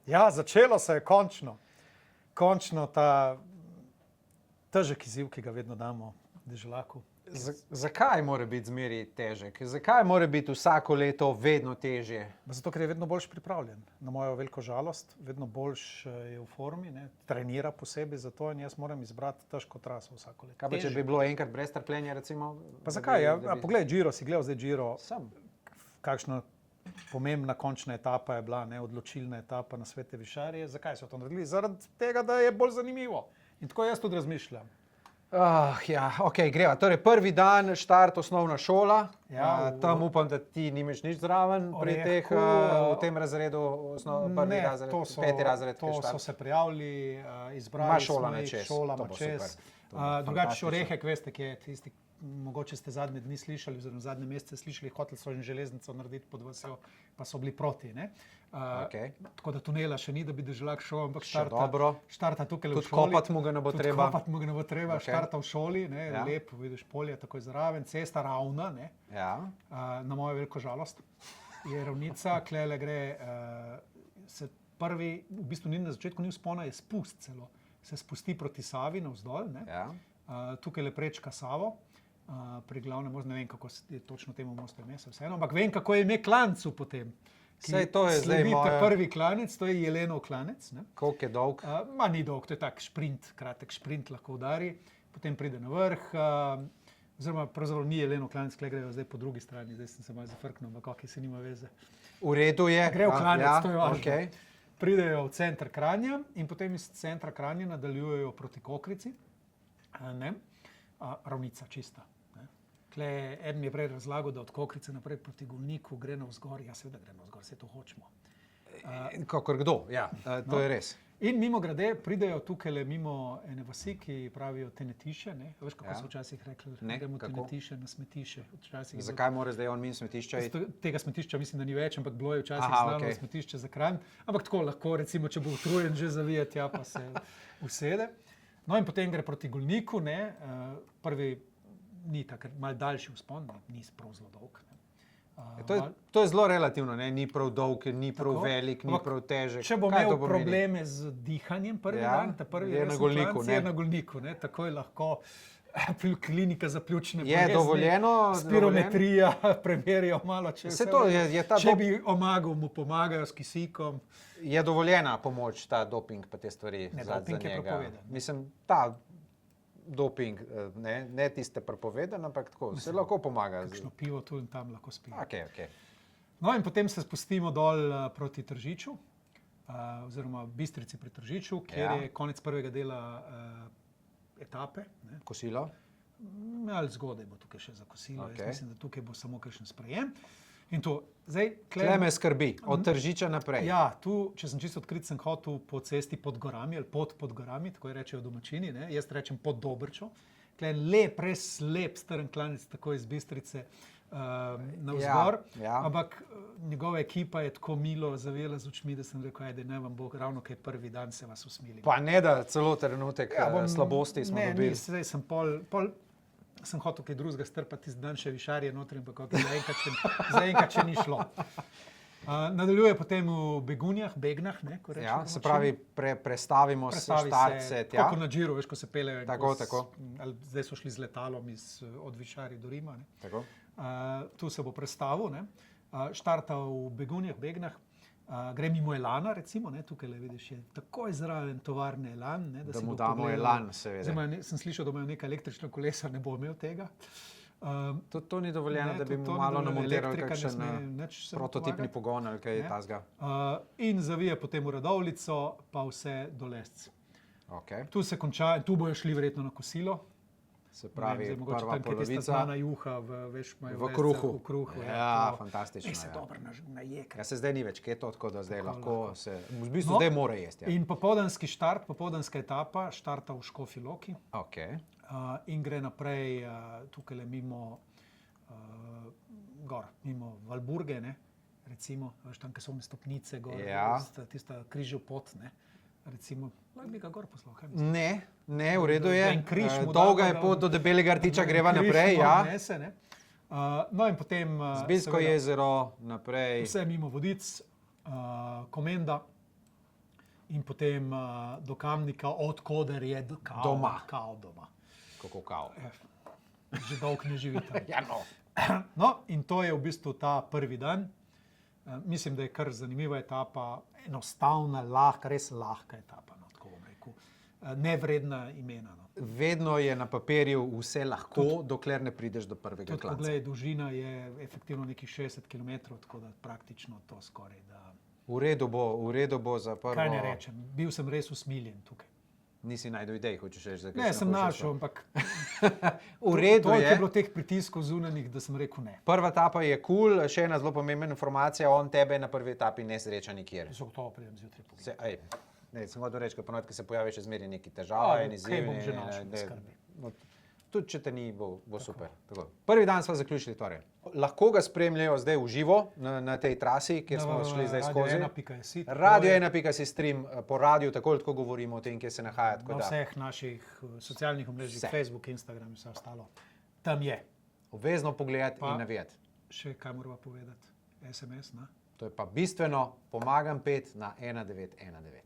Ja, začelo se je končno. Končno ta težek izziv, ki ga vedno damo deželaku. Zakaj mora biti zmeri težek? Zakaj mora biti vsako leto vedno težje? Zato, ker je vedno boljš pripravljen. Na mojo veliko žalost, vedno boljš je v formi, ne? Trenira posebej za to in jaz moram izbrati težko traso vsako leto. Kaj pa, če bi bilo enkrat brez trpljenja, recimo? Pa zakaj? Poglej, Giro, si gledal zdaj Giro. Sem. Kakšna pomembna končna etapa je bila, ne? Odločilna etapa na Svete Višarije. Zakaj so to naredili? Zaradi tega, da je bolj zanimivo. In tako jaz tudi razmišljam. Ja, ok, greva. Torej, prvi dan, štart osnovna šola. Ja, tam upam, da ti nimaš nič zraven pri teh, v tem razredu, prvi razred, peti razred. To so se prijavili, izbrali smo jih, šola ima čez. Drugače Orehek, veste, ki je tisti, mogoče ste zadnje dni slišali, oziroma zadnje mesece slišali, hoteli so železnico narediti pod vasjo, pa so bili proti. Ne? Tako da tunela še ni, da bi Deželak šel, ampak štarta tukaj v šoli. Tudi kopati mu ga ne bo treba. Kopati mu ga ne bo treba, štarta v šoli, ne? Lep, vidiš polje takoj zraven, cesta ravna, ne? Na mojo veliko žalost je ravnica, klele gre, se prvi, v bistvu ni na začetku ni vzpona, je spust celo, se spusti proti Savi navzdol, ne? Tukaj le prečka Savo, pri glavnem mostu, ne vem, kako je točno temu mostu ime, vseeno, ampak vem, kako je ime Klancu potem. Saj to je zdaj moja... Prvi klanec, to je Jelenov klanec. Ne? Koliko je dolg? Ni dolg, to je tak šprint, kratek šprint lahko udari, potem pride na vrh, oziroma pravzaprav ni Jelenov klanec, kle grejo zdaj po drugi strani, zdaj sem se malo zafrknil, ampak ok, se nima veze. V redu je. Grejo v klanec, to je važno. Okay. Pridejo v center Kranja in potem iz centra Kranja nadaljujejo proti Kokrici, ravnica čista. Eden mi je prej razlagal, da od Kokrice naprej proti Golniku gre navzgor. Ja, seveda gre navzgor, vse to hočemo. Kakor kdo, ja, to je res. In mimo grede pridejo tukaj mimo ene vasi, ki pravijo Tenetiše. Ne? Veš, kako so včasih rekli, da gremo Tenetiše na smetiše. Zakaj mora zdaj on min smetišča? Tega smetišča mislim, da ni več, ampak bilo je včasih znano smetišče za Kranj. Ampak tako lahko, recimo, če bo utrujen že zavijati, ja, pa se usede. No in potem gre proti Golniku, ne? Prvi ni tako, malo daljši vzpon, ni prav zelo dolg. To je zelo relativno, ne? Ni prav dolg, ni prav velik, ni prav težek. Če bo imel probleme z dihanjem prvi dan, ta prvi je na Golniku, je na Golniku, ne? Takoj lahko klinika za pljučne bolezni. Je dovoljeno? Spirometrija, premerijo malo, če bi omagal, mu pomagajo s kisikom. Je dovoljena pomoč, ta doping pa te stvari za njega? Ne, doping je prepovedan. Mislim, ta doping, ne tiste prepovedan, ampak tako, se lahko pomaga. Kakšno pivo tu in tam lahko spije. Okay. No in potem se spustimo dol proti Tržiču, oziroma Bistrici pri Tržiču, kjer je konec prvega dela etape. Ne? Kosilo? Ali zgodaj bo tukaj še za kosilo. Jaz mislim, da tukaj bo samo kakšen sprejem. In to, zdaj, Tle me skrbi, od Tržiča naprej. Ja, tu, če sem čisto odkrit, sem hotel po cesti pod gorami, ali pod gorami, tako rečejo domačini, ne? Jaz rečem pod Dobrčo. Tle lep, res lep, strm klanec, tako iz Bistrice navzgor. Ampak njegova ekipa je tako milo zavijala z očmi, da sem rekel, ajde, naj vam bo ravno kaj prvi dan se vas usmili. Pa ne da celo trenutek slabosti smo dobili. Ne, zdaj sem sem hotel kaj drugega strpati z dan še Višarje notri, ampak zaenkrat še ni šlo. Nadaljuje potem v Begnah, ne, ko rečemo. Ja, se pravi, prestavimo se štartce tja. Tako na Džiru, veš, ko se pelejo. Tako. Zdaj so šli z letalom od Višarje do Rima. Ne. Tako. Tu se bo prestavil, ne. Štarta v Begnah. Gre mimo Elana, recimo, ne, tukaj le vidiš, je takoj zraven tovarne Elan. Ne, da mu damo Elan, seveda. Zdaj, sem slišal, da imajo neka električna kolesa, ne bo imel tega. To ni dovoljeno, da bi mu malo namontiral kakšen prototipni pogon ali kaj tazga. In zavije potem v Radovljico, pa vse do Lesc. Okay. Tu se konča, tu bojo šli verjetno na kosilo. Se pravi, prva polovica juha v kruhu. Ja, fantastično. Se dobro najeka. Ja, se zdaj ni več keto, tako da zdaj lahko se, v bistvu zdaj mora jesti. Ja. In popoldanski štart, popoldanska etapa, štarta v Škofji Loki. Okay. In gre naprej tukaj mimo mimo Valburge, ne, recimo, veš tam, ki so one stopnice gor, tista križev pot, ne. Recimo, lahko bi ga gor poslal, kaj mislim? Ne, v redu je. Dolga je pot do Debelega Rtiča, greva naprej, ja. No in potem... Zbiljsko jezero, naprej. Vse mimo Vodic, Komenda, in potem do Kamnika, odkoder je doma. Doma. Kako kao. Že dolgo ne živi tam. Ja, no. No, in to je v bistvu ta prvi dan. Mislim, da je kar zanimiva etapa, enostavna, lahka, res lahka etapa, no, tako bom rekel. Nevredna imena. No. Vedno je na papirju vse lahko, dokler ne prideš do prvega klanca. Poglej, dolžina je efektivno nekih 60 km, tako da praktično to skoraj da... V redu bo za prvo... Kaj ne rečem, bil sem res usmiljen tukaj. Nisi najdel idej, hočeš reči, zakaj ne, sem našel, ampak v redu je bilo teh pritiskov zunanjih, da sem rekel ne. Prva etapa je cool, še ena zelo pomembna informacija, on tebe na prvi etapi ne sreča nikjer. Zagotovo pridem zjutraj pogledati. Sem hotel reči, ponavadi se pojavi še zmeraj neki težave in izzivi. Kaj bom že našel, ne skrbi. Tudi če te ni, bo super. Tako. Prvi dan smo zaključili torej. Lahko ga spremljajo zdaj v živo na tej trasi, kjer smo šli zdaj skozi. Radio1.si stream po radiju, tako govorimo o tem, kje se nahaja. Na vseh naših socialnih omrežjih, Facebook, Instagram in vse ostalo. Tam je. Obvezno pogledati in navijati. Še kaj moramo povedati? SMS, ne? To je pa bistveno, pomagam 5 na 1919.